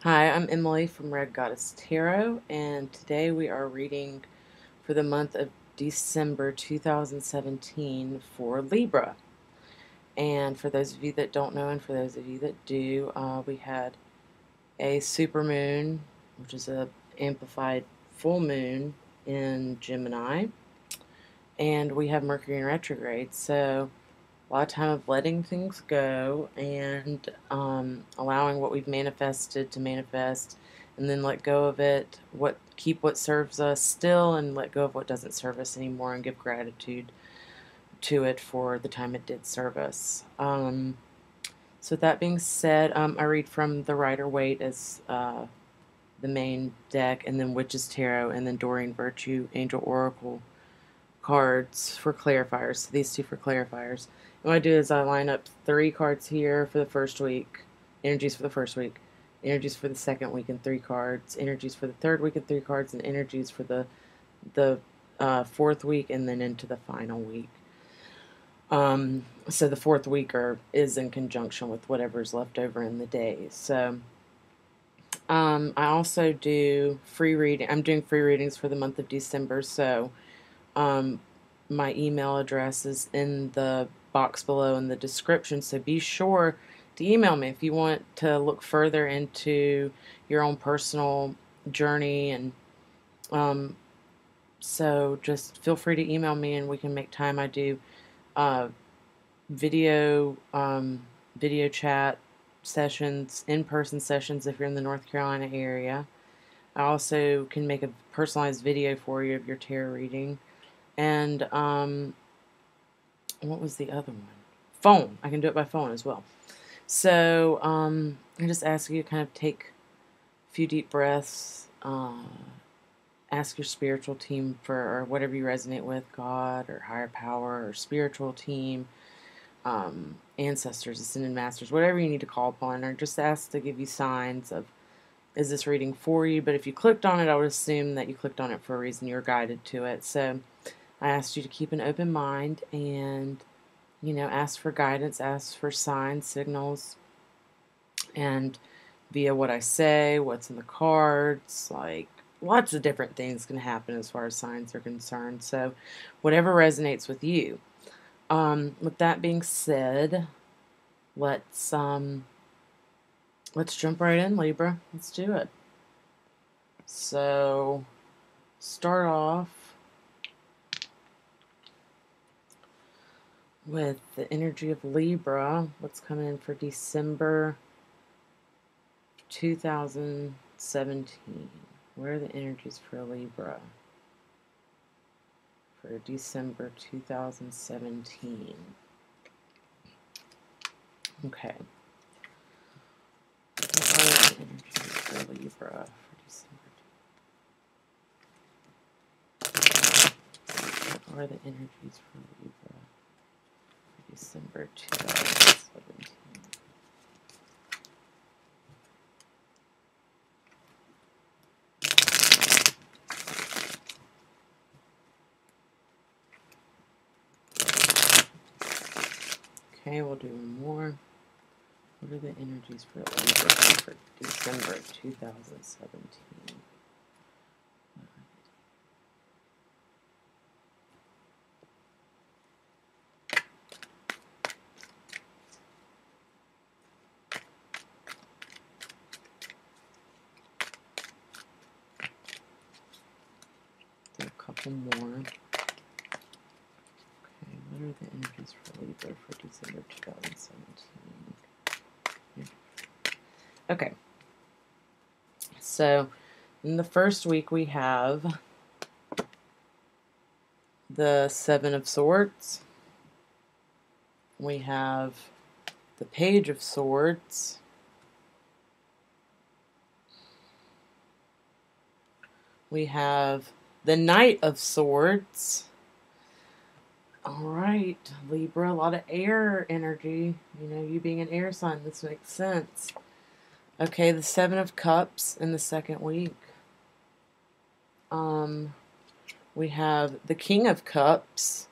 Hi, I'm Emily from Red Goddess Tarot, and today we are reading for the month of December 2017 for Libra. And for those of you that don't know, and for those of you that do, we had a supermoon, which is a amplified full moon in Gemini, and we have Mercury in retrograde. So a lot of time of letting things go and allowing what we've manifested to manifest, and then let go of it. Keep what serves us still, and let go of what doesn't serve us anymore, and give gratitude to it for the time it did serve us. So with that being said, I read from the Rider-Waite as the main deck, and then Witch's Tarot, and then Doreen Virtue Angel Oracle cards for clarifiers. So these two for clarifiers. And what I do is I line up 3 cards here for the first week, energies for the first week, energies for the second week and 3 cards, energies for the third week and 3 cards, and energies for the fourth week and then into the final week. So the fourth week is in conjunction with whatever's left over in the day. So I also do free reading. I'm doing free readings for the month of December. So my email address is in the box below in the description, so be sure to email me if you want to look further into your own personal journey. And so just feel free to email me and we can make time. I do uh, video video chat sessions, in-person sessions if you're in the North Carolina area. I also can make a personalized video for you of your tarot reading. And what was the other one? Phone. I can do it by phone as well. So I just ask you to kind of take a few deep breaths. Ask your spiritual team for or whatever you resonate with, God or higher power or spiritual team, ancestors, ascended masters, whatever you need to call upon, or just ask to give you signs of, is this reading for you? But if you clicked on it, I would assume that you clicked on it for a reason. You're guided to it. So I asked you to keep an open mind and, ask for guidance, ask for signs, signals, and via what I say, what's in the cards, like lots of different things can happen as far as signs are concerned. So whatever resonates with you. With that being said, let's jump right in, Libra. Let's do it. So start off with the energy of Libra. What's coming in for December 2017? Where are the energies for Libra for December 2017? Okay. What are the energies for Libra for December? What are the energies for Libra for December 2017? Okay, we'll do one more. What are the energies for Libra for December 2017? Do a couple more. Okay, what are the energies for Libra for December 2017? Okay, so in the first week we have the Seven of Swords. We have the Page of Swords. We have the Knight of Swords. All right, Libra, a lot of air energy. You being an air sign, this makes sense. Okay, the Seven of Cups in the second week. We have the King of Cups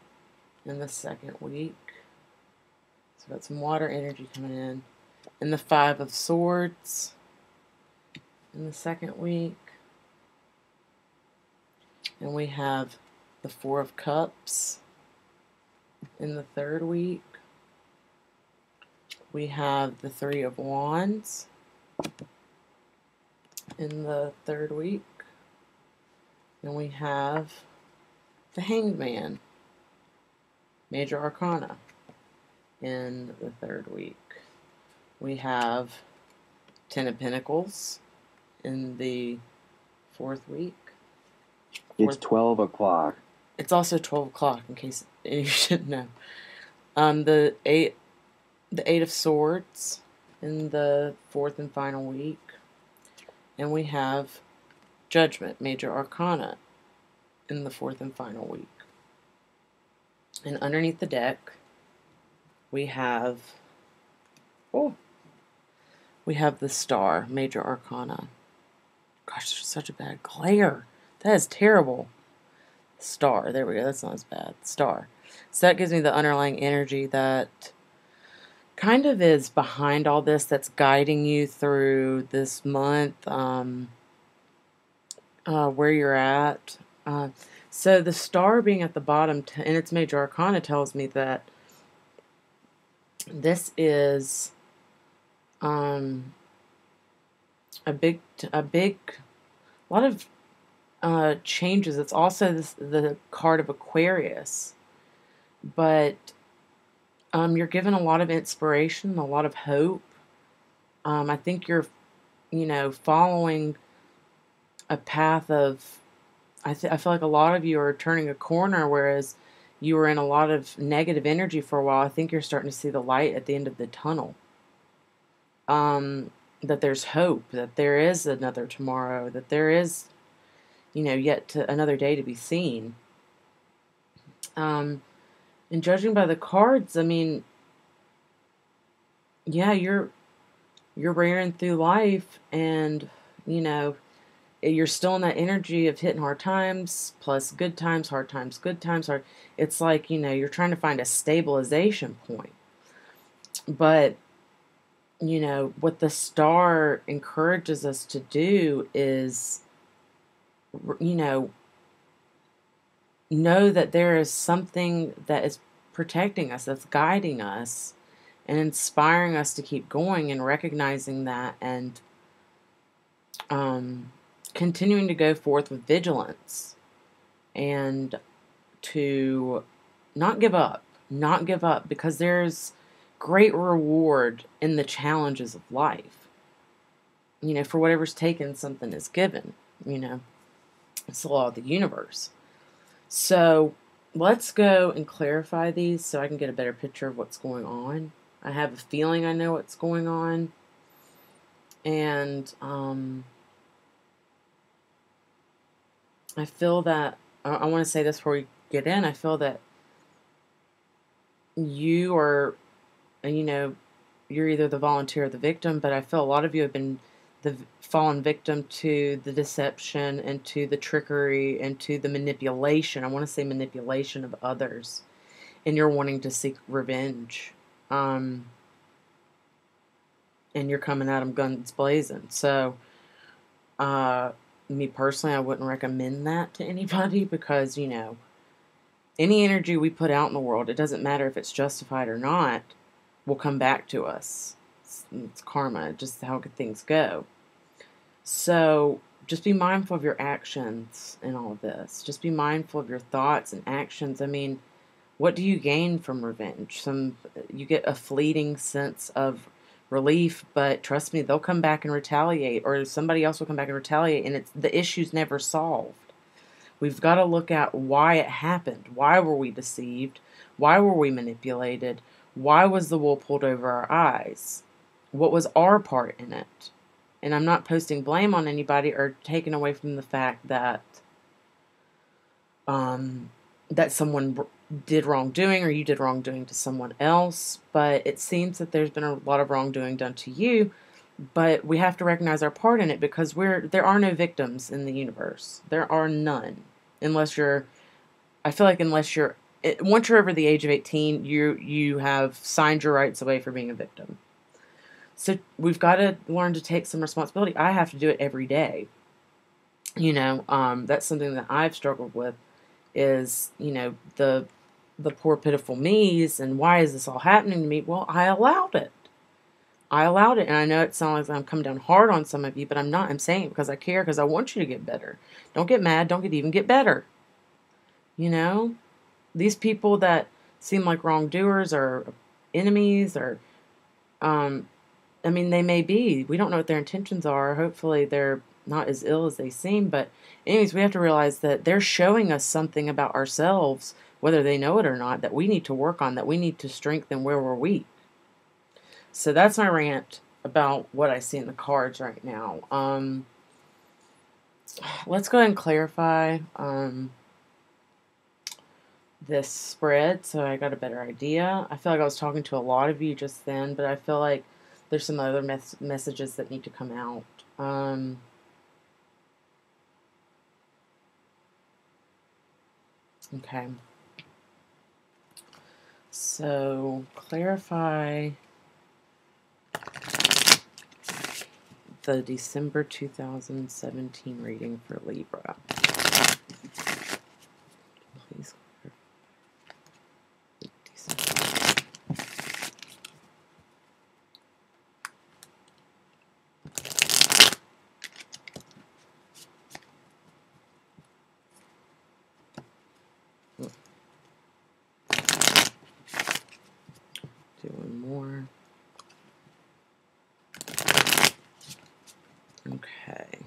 in the second week. So got some water energy coming in. And the Five of Swords. in the second week. And we have the Four of Cups in the third week. We have the Three of Wands in the third week. And we have the Hanged Man, Major Arcana, in the third week. We have Ten of Pentacles in the fourth week. It's 12 o'clock. It's also 12 o'clock, in case you should know. The Eight of Swords in the fourth and final week. And we have Judgment, Major Arcana, in the fourth and final week. And underneath the deck, we have the Star, Major Arcana. Gosh, there's such a bad glare. That is terrible. Star, there we go. That's not as bad. Star. So that gives me the underlying energy that kind of is behind all this, that's guiding you through this month, where you're at. So the Star being at the bottom in its Major Arcana tells me that this is a lot of changes. It's also the card of Aquarius, but you're given a lot of inspiration, a lot of hope. I think you're, following a path of. I feel like a lot of you are turning a corner, whereas you were in a lot of negative energy for a while. I think you're starting to see the light at the end of the tunnel. That there's hope, that there is another tomorrow, that there is, yet another day to be seen. And judging by the cards, I mean, yeah, you're rearing through life, and you're still in that energy of hitting hard times plus good times, hard times, good times. It's like, you're trying to find a stabilization point. But, what the Star encourages us to do is, know that there is something that is protecting us, that's guiding us and inspiring us to keep going, and recognizing that, and continuing to go forth with vigilance, and to not give up, because there's great reward in the challenges of life. For whatever's taken, something is given. It's the law of the universe. So let's go and clarify these so I can get a better picture of what's going on. I have a feeling I know what's going on. And I feel that, I want to say this before we get in, I feel that you are, you're either the volunteer or the victim, but I feel a lot of you have been the fallen victim to the deception and to the trickery and to the manipulation. I want to say manipulation of others, and you're wanting to seek revenge. And you're coming at them guns blazing. So, me personally, I wouldn't recommend that to anybody, because, any energy we put out in the world, it doesn't matter if it's justified or not, will come back to us. It's karma, just how things go. So just be mindful of your actions in all of this. Just be mindful of your thoughts and actions. I mean, what do you gain from revenge? You get a fleeting sense of relief, but trust me, they'll come back and retaliate, or somebody else will come back and retaliate, and the issue's never solved. We've got to look at why it happened. Why were we deceived? Why were we manipulated? Why was the wool pulled over our eyes? What was our part in it? And I'm not posting blame on anybody or taking away from the fact that that someone did wrongdoing, or you did wrongdoing to someone else. But it seems that there's been a lot of wrongdoing done to you. But we have to recognize our part in it, because there are no victims in the universe. There are none. Once you're over the age of 18, you have signed your rights away for being a victim. So we've got to learn to take some responsibility. I have to do it every day. That's something that I've struggled with is, the poor pitiful me's and why is this all happening to me? Well, I allowed it. And I know it sounds like I'm coming down hard on some of you, but I'm not. I'm saying it because I care, because I want you to get better. Don't get mad. Don't get better. These people that seem like wrongdoers or enemies or, they may be. We don't know what their intentions are. Hopefully they're not as ill as they seem. But anyways, we have to realize that they're showing us something about ourselves, whether they know it or not, that we need to work on, that we need to strengthen where we're weak. So that's my rant about what I see in the cards right now. Let's go ahead and clarify this spread so I got a better idea. I feel like I was talking to a lot of you just then, but I feel like there's some other messages that need to come out. Okay. So, clarify the December 2017 reading for Libra. Please. Do one more. Okay.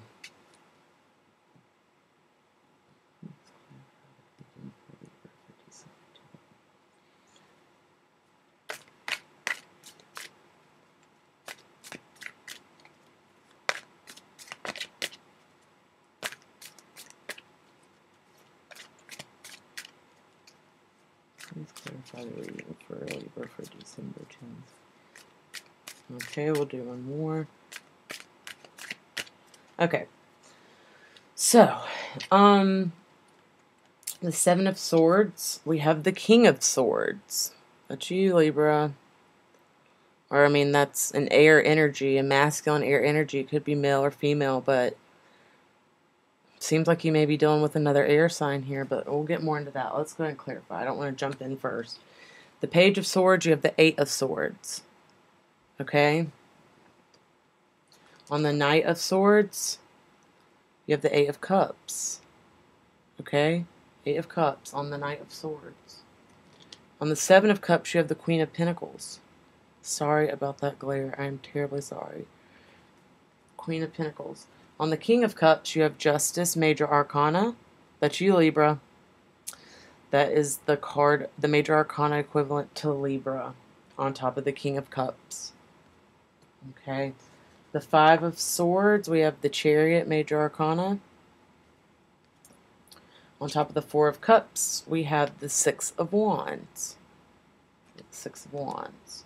Please clarify the reading for Libra for December 10th. Okay, we'll do one more. Okay. So, the Seven of Swords, we have the King of Swords. That's you, Libra. Or, that's an air energy, a masculine air energy. It could be male or female, but seems like you may be dealing with another air sign here, but we'll get more into that. Let's go ahead and clarify. I don't want to jump in first. The Page of Swords, you have the Eight of Swords. Okay? On the Knight of Swords, you have the Eight of Cups. Okay? Eight of Cups on the Knight of Swords. On the Seven of Cups, you have the Queen of Pentacles. Sorry about that glare. I am terribly sorry. Queen of Pentacles. On the King of Cups, you have Justice, Major Arcana. That's you, Libra. That is the card, the Major Arcana equivalent to Libra, on top of the King of Cups. Okay. The Five of Swords, we have the Chariot, Major Arcana. On top of the Four of Cups, we have the Six of Wands. Six of Wands.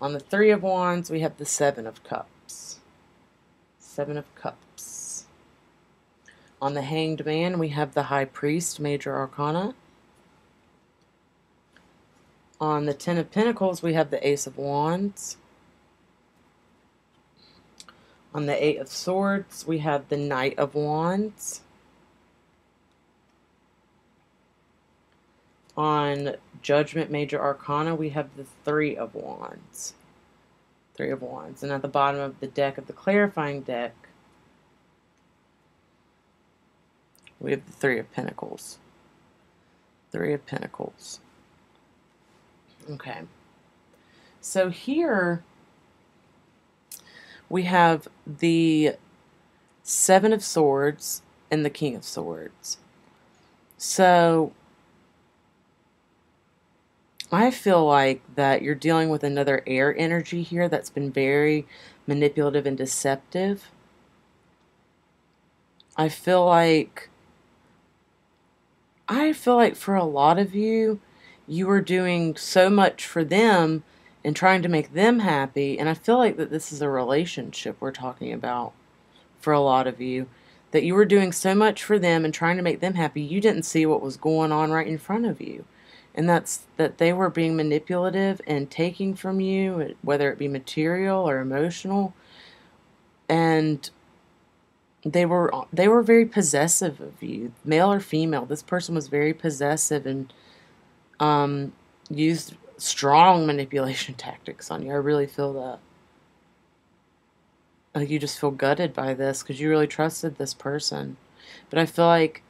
On the Three of Wands, we have the Seven of Cups. Seven of Cups. On the Hanged Man, we have the High Priest, Major Arcana. On the Ten of Pentacles, we have the Ace of Wands. On the Eight of Swords, we have the Knight of Wands. On Judgment, Major Arcana, we have the Three of Wands. Three of Wands. And at the bottom of the deck, of the clarifying deck, we have the Three of Pentacles. Three of Pentacles. Okay. So here we have the Seven of Swords and the King of Swords. So I feel like that you're dealing with another air energy here that's been very manipulative and deceptive. I feel like for a lot of you, you are doing so much for them and trying to make them happy. And I feel like that this is a relationship we're talking about for a lot of you. That you were doing so much for them and trying to make them happy, you didn't see what was going on right in front of you. And that's that they were being manipulative and taking from you, whether it be material or emotional, and they were very possessive of you, male or female. This person was very possessive and um, used strong manipulation tactics on you. I really feel that. Like you just feel gutted by this because you really trusted this person. But I feel like,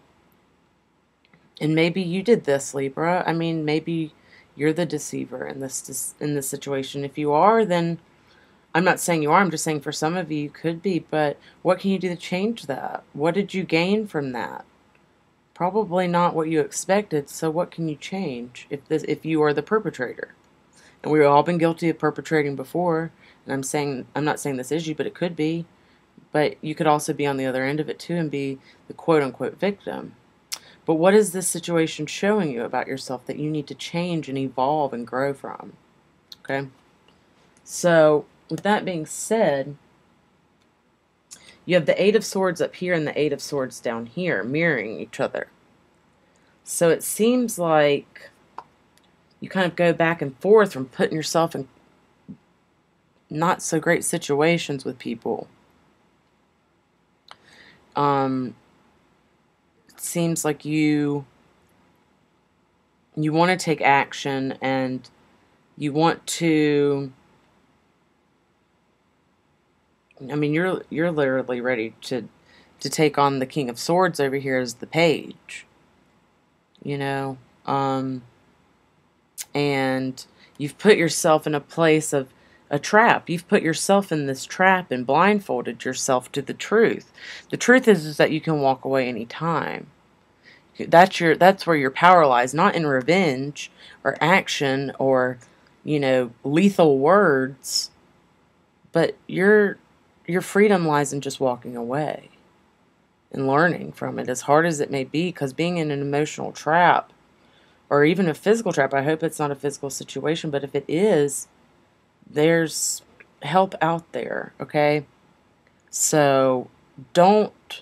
and maybe you did this, Libra. I mean, maybe you're the deceiver in this situation. If you are, then I'm not saying you are. I'm just saying for some of you, you could be. But what can you do to change that? What did you gain from that? Probably not what you expected. So what can you change if you are the perpetrator? And we've all been guilty of perpetrating before. And I'm not saying this is you, but it could be. But you could also be on the other end of it too and be the quote unquote victim. But what is this situation showing you about yourself that you need to change and evolve and grow from? Okay? So, with that being said, you have the Eight of Swords up here and the Eight of Swords down here, mirroring each other. So it seems like you kind of go back and forth from putting yourself in not so great situations with people. It seems like you want to take action and you want to, I mean, you're literally ready to take on the King of Swords over here as the page, you know, and you've put yourself in a place of a trap. You've put yourself in this trap and blindfolded yourself to the truth. The truth is that you can walk away anytime. That's where your power lies, not in revenge or action or, lethal words, but your freedom lies in just walking away and learning from it, as hard as it may be, because being in an emotional trap or even a physical trap, I hope it's not a physical situation, but if it is, there's help out there, okay? So don't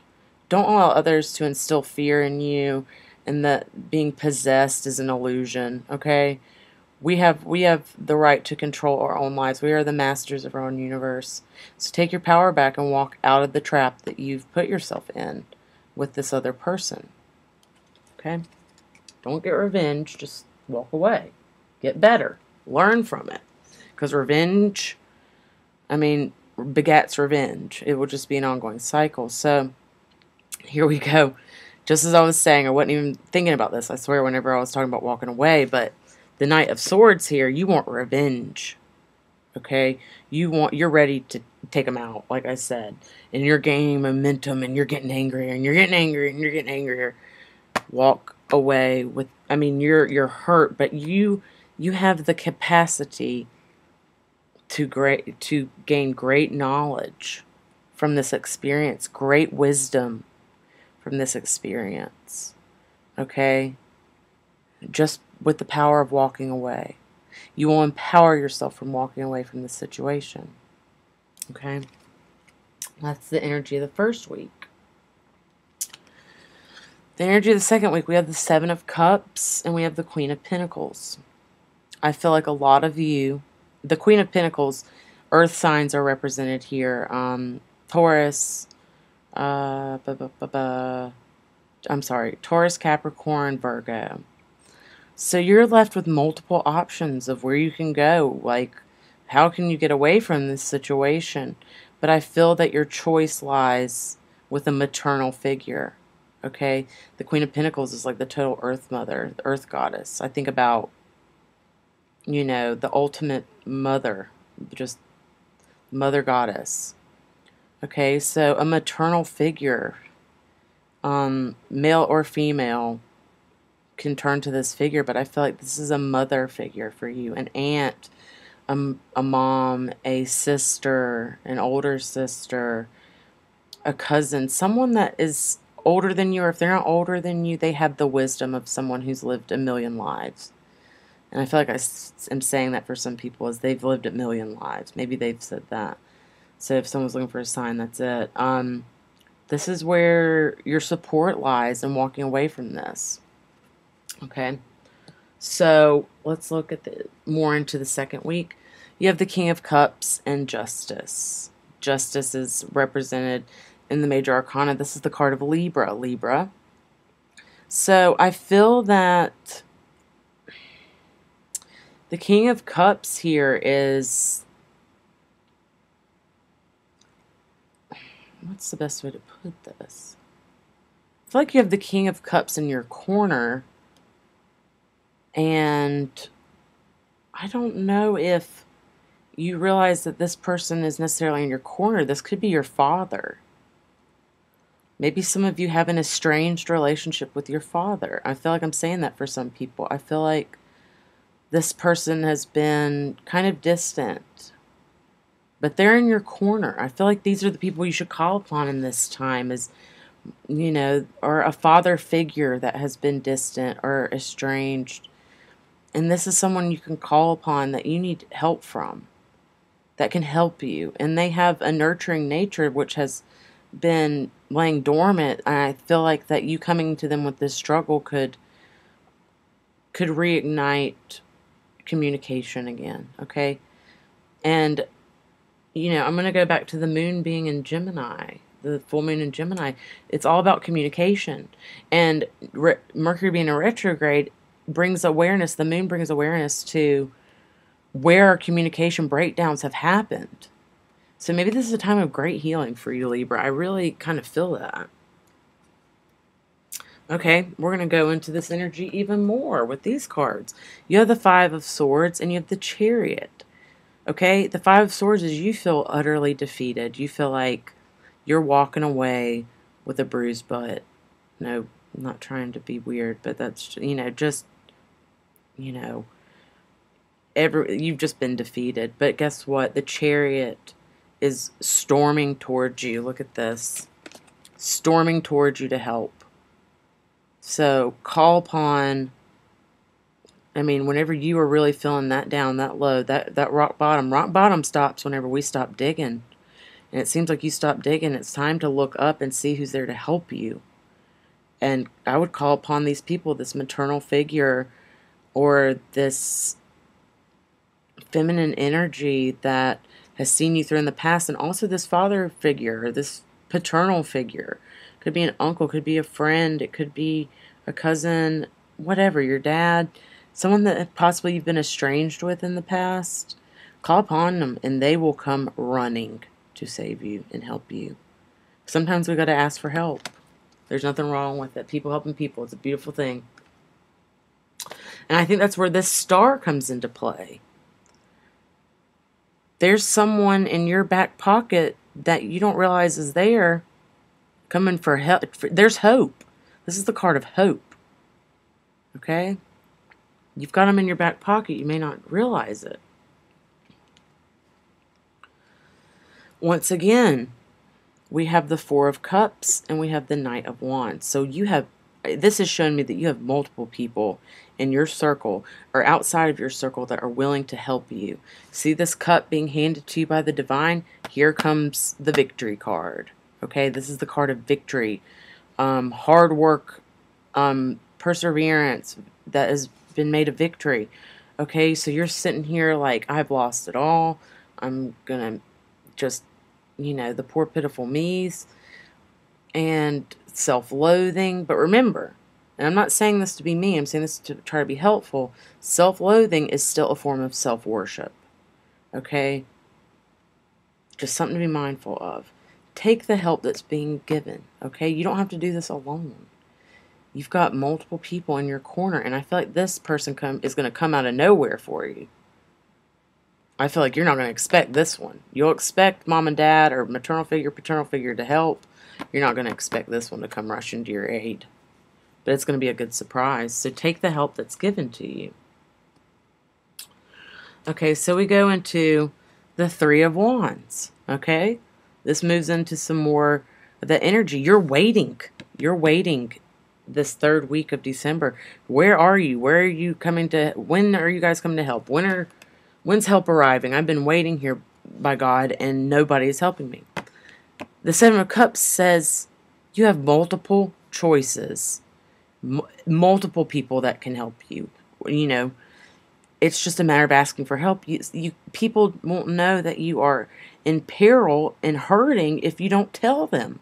allow others to instill fear in you and that being possessed is an illusion, okay? We have the right to control our own lives. We are the masters of our own universe. So take your power back and walk out of the trap that you've put yourself in with this other person. Okay? Don't get revenge, just walk away. Get better. Learn from it. Because revenge, begats revenge. It will just be an ongoing cycle. So, here we go. Just as I was saying, I wasn't even thinking about this, I swear, whenever I was talking about walking away, but the Knight of Swords here, you want revenge. Okay? You're ready to take them out, like I said. And you're gaining momentum, and you're getting angrier, and you're getting angrier, and you're getting angrier. Walk away with, you're hurt, but you have the capacity to gain great knowledge from this experience, great wisdom from this experience. Okay? Just with the power of walking away. You will empower yourself from walking away from this situation. Okay? That's the energy of the first week. The energy of the second week, we have the Seven of Cups and we have the Queen of Pentacles. I feel like a lot of you, the Queen of Pentacles, earth signs are represented here. Taurus, Taurus, Capricorn, Virgo. So you're left with multiple options of where you can go. Like, how can you get away from this situation? But I feel that your choice lies with a maternal figure. Okay? The Queen of Pentacles is like the total earth mother, the earth goddess. I think about, the ultimate mother, just mother goddess. Okay? So a maternal figure, male or female, can turn to this figure, but I feel like this is a mother figure for you, an aunt, a mom, a sister, an older sister, a cousin, someone that is older than you, or if they're not older than you, they have the wisdom of someone who's lived a million lives. And I feel like I am saying that for some people as they've lived a million lives. Maybe they've said that. So if someone's looking for a sign, that's it. This is where your support lies in walking away from this. Okay, So let's look at more into the second week. You have the King of Cups and Justice. Justice is represented in the Major Arcana. This is the card of Libra. Libra. So I feel that the King of Cups here is... what's the best way to put this? I feel like you have the King of Cups in your corner, and I don't know if you realize that this person is necessarily in your corner. This could be your father. Maybe some of you have an estranged relationship with your father. I feel like I'm saying that for some people. I feel like this person has been kind of distant, but they're in your corner. I feel like these are the people you should call upon in this time, is, you know, or a father figure that has been distant or estranged. And this is someone you can call upon that you need help from, that can help you. And they have a nurturing nature which has been laying dormant. And I feel like that you coming to them with this struggle could reignite communication again, okay? And, you know, I'm going to go back to the moon being in Gemini, the full moon in Gemini. It's all about communication. And Mercury being a retrograde brings awareness, the moon brings awareness to where our communication breakdowns have happened. So maybe this is a time of great healing for you, Libra. I really kind of feel that. Okay, we're going to go into this energy even more with these cards. You have the Five of Swords and you have the Chariot. Okay, the Five of Swords is you feel utterly defeated. You feel like you're walking away with a bruised butt. No, I'm not trying to be weird, but that's, you know, just, you know, you've just been defeated. But guess what? The Chariot is storming towards you. Look at this. Storming towards you to help. So call upon, I mean, whenever you are really feeling that down, that low, that rock bottom stops whenever we stop digging. And it seems like you stop digging. It's time to look up and see who's there to help you. And I would call upon these people, this maternal figure or this feminine energy that has seen you through in the past, and also this father figure, this paternal figure. Could be an uncle, could be a friend, it could be a cousin, whatever, your dad, someone that possibly you've been estranged with in the past. Call upon them and they will come running to save you and help you. Sometimes we got to ask for help. There's nothing wrong with it. People helping people, it's a beautiful thing. And I think that's where this star comes into play. There's someone in your back pocket that you don't realize is there, coming for help. There's hope. This is the card of hope. Okay? You've got them in your back pocket. You may not realize it. Once again, we have the Four of Cups and we have the Knight of Wands. So you have, this has shown me that you have multiple people in your circle or outside of your circle that are willing to help you. See this cup being handed to you by the divine? Here comes the victory card. Okay, this is the card of victory. Hard work, perseverance that has been made a victory. Okay, so you're sitting here like, I've lost it all. I'm gonna just, you know, the poor pitiful me's and self-loathing. But remember, and I'm not saying this to be me, I'm saying this to try to be helpful, self-loathing is still a form of self-worship. Okay? Just something to be mindful of. Take the help that's being given, okay? You don't have to do this alone. You've got multiple people in your corner, and I feel like this person is going to come out of nowhere for you. I feel like you're not going to expect this one. You'll expect mom and dad or maternal figure, paternal figure to help. You're not going to expect this one to come rushing to your aid. But it's going to be a good surprise. So take the help that's given to you. Okay, so we go into the Three of Wands, okay? This moves into some more of the energy. You're waiting. You're waiting this third week of December. Where are you? Where are you coming to? When are you guys coming to help? When's help arriving? I've been waiting here, by God, and nobody is helping me. The Seven of Cups says you have multiple choices, multiple people that can help you. you know, it's just a matter of asking for help. People won't know that you are in peril and hurting if you don't tell them.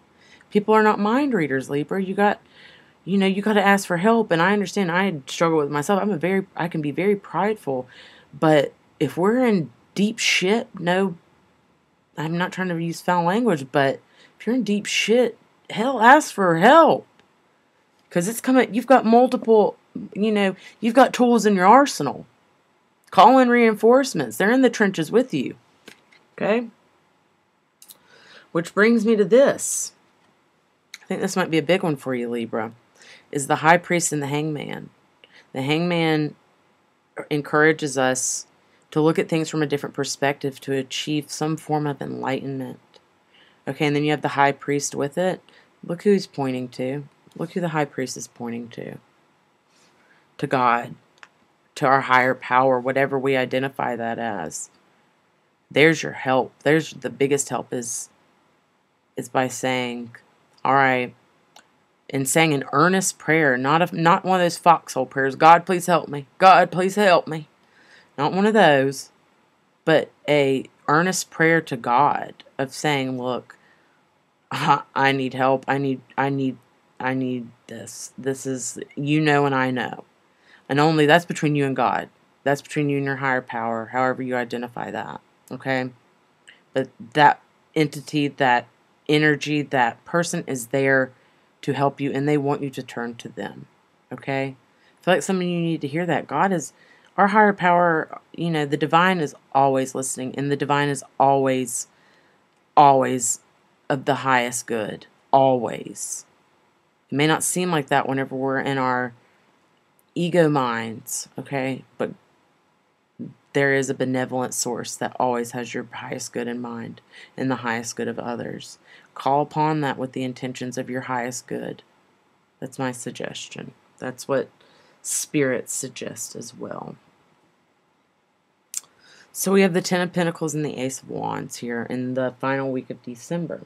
People are not mind readers, Libra. You got to ask for help. And I understand I struggle with myself. I can be very prideful, but if we're in deep shit, no, I'm not trying to use foul language, but if you're in deep shit, hell, ask for help. Because it's coming, you've got multiple, you've got tools in your arsenal. Call in reinforcements. They're in the trenches with you. Okay? Which brings me to this. I think this might be a big one for you, Libra. Is the High Priest and the Hangman. The Hangman encourages us to look at things from a different perspective to achieve some form of enlightenment. Okay, and then you have the High Priest with it. Look who he's pointing to. Look who the High Priest is pointing to. To God. To our higher power, whatever we identify that as. There's your help. There's the biggest help is by saying, all right, and saying an earnest prayer, not one of those foxhole prayers. God, please help me. God, please help me. Not one of those, but a earnest prayer to God of saying, look, I need help. I need this. This is, and I know. And only that's between you and God. That's between you and your higher power, however you identify that. Okay? But that entity, that energy, that person is there to help you, and they want you to turn to them. Okay? I feel like some of you need to hear that. God is, our higher power, the divine is always listening, and the divine is always, always of the highest good. Always. It may not seem like that whenever we're in our ego minds, okay? But there is a benevolent source that always has your highest good in mind and the highest good of others. Call upon that with the intentions of your highest good. That's my suggestion. That's what spirits suggest as well. So we have the Ten of Pentacles and the Ace of Wands here in the final week of December.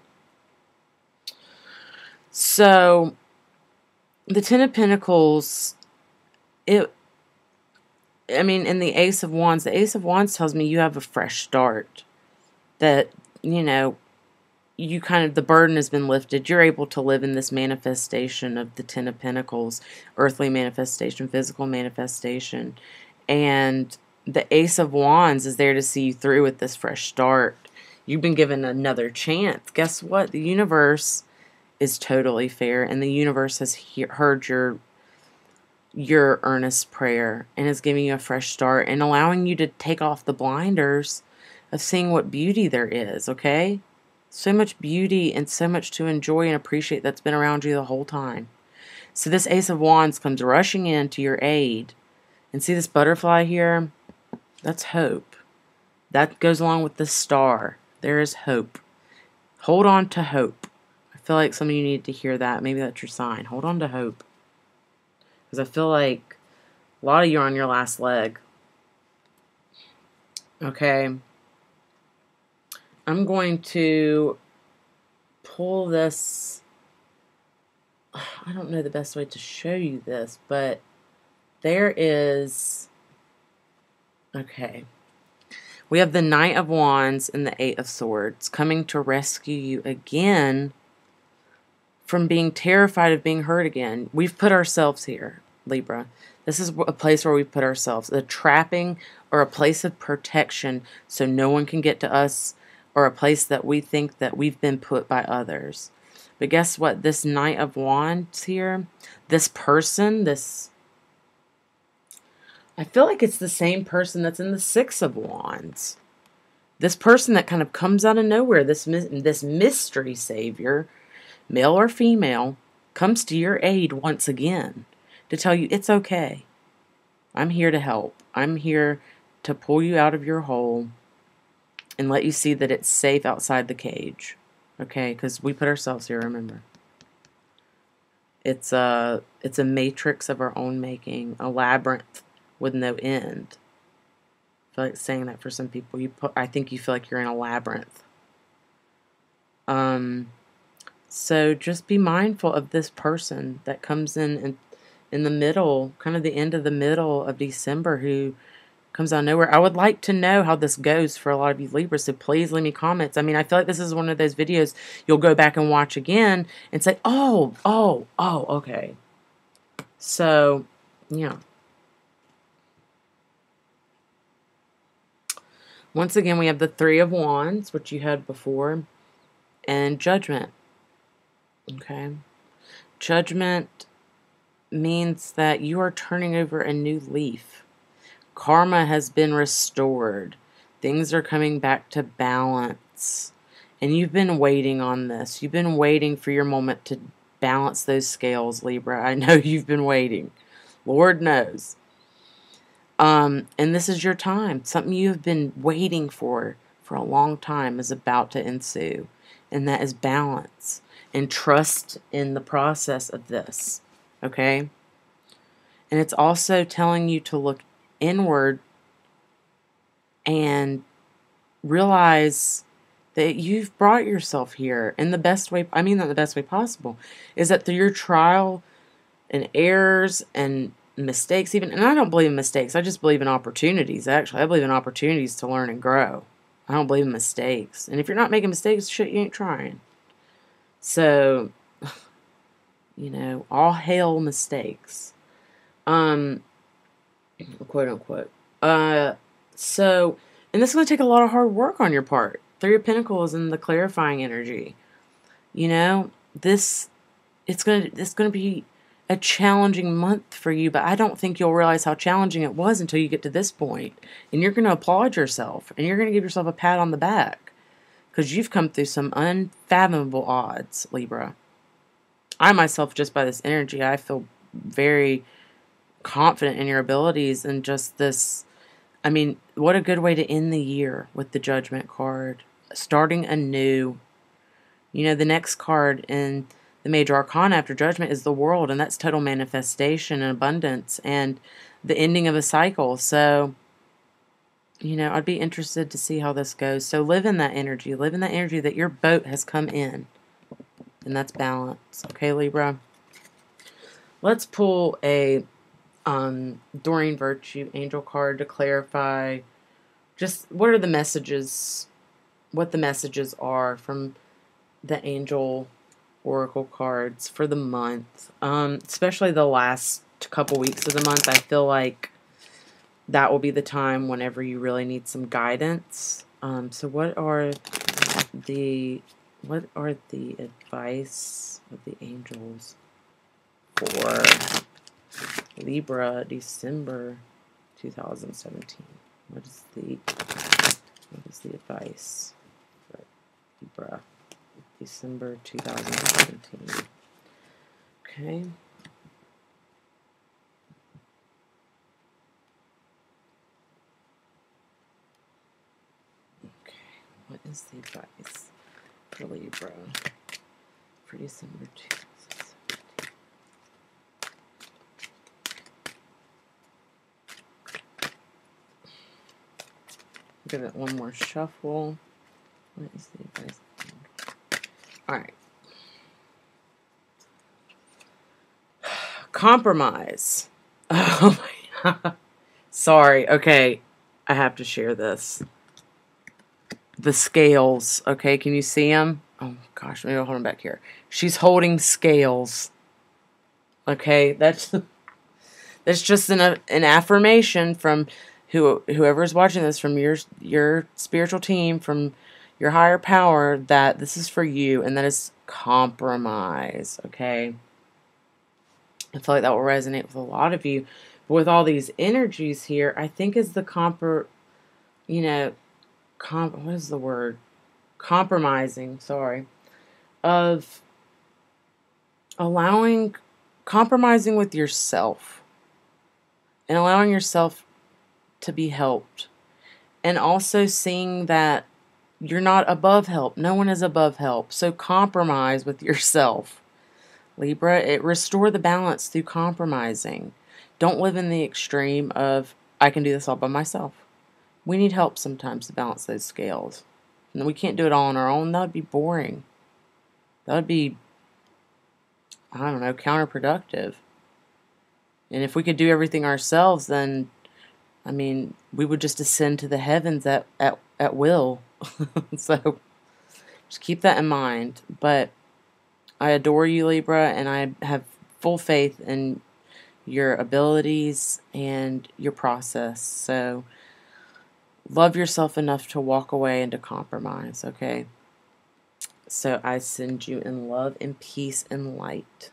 So the Ten of Pentacles, in the Ace of Wands tells me you have a fresh start. That, you kind of, the burden has been lifted. You're able to live in this manifestation of the Ten of Pentacles, earthly manifestation, physical manifestation. And the Ace of Wands is there to see you through with this fresh start. You've been given another chance. Guess what? The universe is totally fair, and the universe has heard your earnest prayer and is giving you a fresh start and allowing you to take off the blinders of seeing what beauty there is, okay? So much beauty and so much to enjoy and appreciate that's been around you the whole time. So this Ace of Wands comes rushing in to your aid. And see this butterfly here? That's hope. That goes along with the star. There is hope. Hold on to hope. I feel like some of you need to hear that. Maybe that's your sign. Hold on to hope. Because I feel like a lot of you are on your last leg. Okay. I'm going to pull this. I don't know the best way to show you this, but there is. Okay. We have the Knight of Wands and the Eight of Swords coming to rescue you again from being terrified of being hurt again. We've put ourselves here, Libra. This is a place where we put ourselves. A trapping or a place of protection so no one can get to us, or a place that we think that we've been put by others. But guess what? This Knight of Wands here, this person, I feel like it's the same person that's in the Six of Wands. This person that kind of comes out of nowhere, this mystery savior, male or female, comes to your aid once again to tell you it's okay. I'm here to help. I'm here to pull you out of your hole and let you see that it's safe outside the cage. Okay? Because we put ourselves here, remember. It's a matrix of our own making, a labyrinth with no end. I feel like saying that for some people. I think you feel like you're in a labyrinth. So just be mindful of this person that comes in and in the middle, kind of the end of the middle of December, who comes out of nowhere. I would like to know how this goes for a lot of you Libras, so please leave me comments. I mean, I feel like this is one of those videos you'll go back and watch again and say, oh, okay. So, yeah. Once again, we have the Three of Wands, which you had before, and Judgment. Okay. Judgment means that you are turning over a new leaf. Karma has been restored. Things are coming back to balance. And you've been waiting on this. You've been waiting for your moment to balance those scales, Libra. I know you've been waiting. Lord knows. And this is your time. Something you have been waiting for a long time is about to ensue. And that is balance and trust in the process of this. Okay? And it's also telling you to look inward and realize that you've brought yourself here in the best way. I mean that the best way possible is that through your trial and errors and mistakes even, and I don't believe in mistakes, I just believe in opportunities. Actually, I believe in opportunities to learn and grow. I don't believe in mistakes. And if you're not making mistakes, shit, you ain't trying. So, you know, all hail mistakes. Quote unquote. So, and this is going to take a lot of hard work on your part. Three of Pentacles and the clarifying energy. You know, it's going to be a challenging month for you, but I don't think you'll realize how challenging it was until you get to this point. And you're going to applaud yourself, and you're going to give yourself a pat on the back because you've come through some unfathomable odds, Libra. I myself, just by this energy, I feel very confident in your abilities and just this. I mean, what a good way to end the year with the Judgment card. Starting anew. You know, the next card in the Major Arcana after Judgment is the World, and that's total manifestation and abundance and the ending of a cycle. So, you know, I'd be interested to see how this goes. So live in that energy. Live in that energy that your boat has come in. And that's balance. Okay, Libra? Let's pull a Doreen Virtue Angel card to clarify just what are the messages, what the messages are from the Angel Oracle cards for the month. Especially the last couple weeks of the month. I feel like that will be the time whenever you really need some guidance. So what are the advice of the angels for Libra, December 2017? What is the advice for Libra, December 2017? Okay. Okay. What is the advice for Libra for December 2017? Give it one more shuffle. What is the advice? Alright. Compromise. Oh my god. Sorry. Okay. I have to share this. The scales. Okay. Can you see them? Oh gosh. Maybe I'll hold them back here. She's holding scales. Okay. That's just an affirmation from whoever's watching this, from your spiritual team, from your higher power, that this is for you, and that is compromise. Okay. I feel like that will resonate with a lot of you. But with all these energies here, I think is the what is the word? Compromising, sorry. Of compromising with yourself. And allowing yourself to be helped. And also seeing that you're not above help. No one is above help. So compromise with yourself. Libra, restore the balance through compromising. Don't live in the extreme of, I can do this all by myself. We need help sometimes to balance those scales. And we can't do it all on our own. That would be boring. That would be, I don't know, counterproductive. And if we could do everything ourselves, then, I mean, we would just ascend to the heavens at will. So just keep that in mind. But I adore you, Libra, and I have full faith in your abilities and your process. So love yourself enough to walk away and to compromise, okay? So I send you in love and peace and light.